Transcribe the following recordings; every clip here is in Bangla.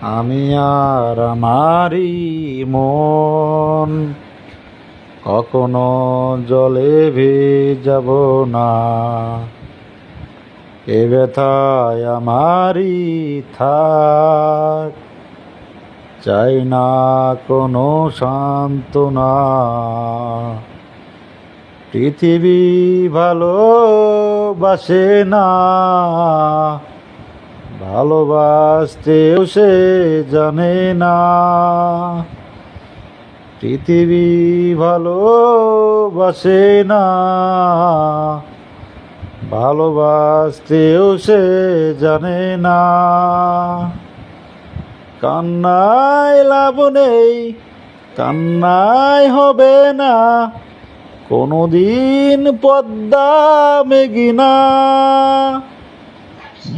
আমি আর আমারই মন কখনো জলে ভেজাব না। এ ব্যথায় আমারই থাক, চাই না কোনো সান্ত্বনা। পৃথিবী ভালোবাসে না, ভালোবাসতেও সে জানে না। পৃথিবী ভালোবাসে না, ভালোবাসতেও সে জানে না। কান্নায় লাভ নেই, কান্নায় হবে না কোনোদিন পদ্মা মেঘিনা।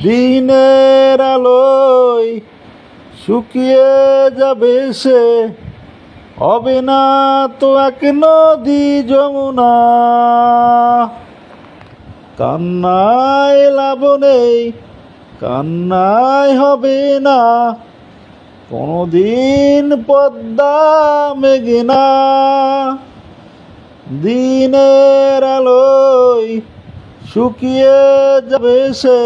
দিনের আলোয় শুকিয়ে যাবে সে, হবে না তো এক নদী যমুনা। কান্নায় লাভ নেই, কান্নায় হবে না কোনোদিন পদ্মা মেঘিনা। দিনের আলোয় শুকিয়ে যাবে সে,